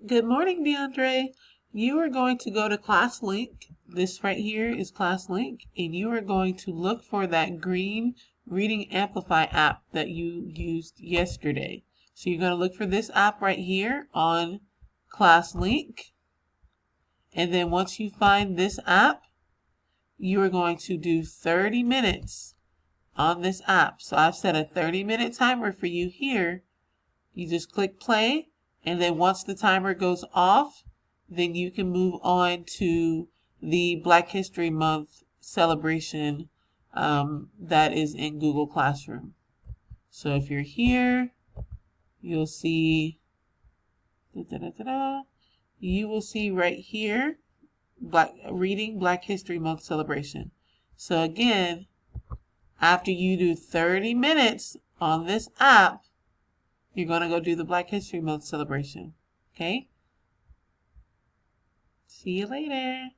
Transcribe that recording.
Good morning, DeAndre. You are going to go to ClassLink. This right here is ClassLink, and you are going to look for that green Reading Amplify app that you used yesterday. So you're going to look for this app right here on ClassLink. And then once you find this app, you are going to do 30 minutes on this app. So I've set a 30-minute timer for you here. You just click play, and then once the timer goes off, then you can move on to the Black History Month celebration that is in Google Classroom. So if you're here, you'll see, you will see right here, Reading Black History Month celebration. So again, after you do 30 minutes on this app, you're going to go do the Black History Month celebration. Okay? See you later.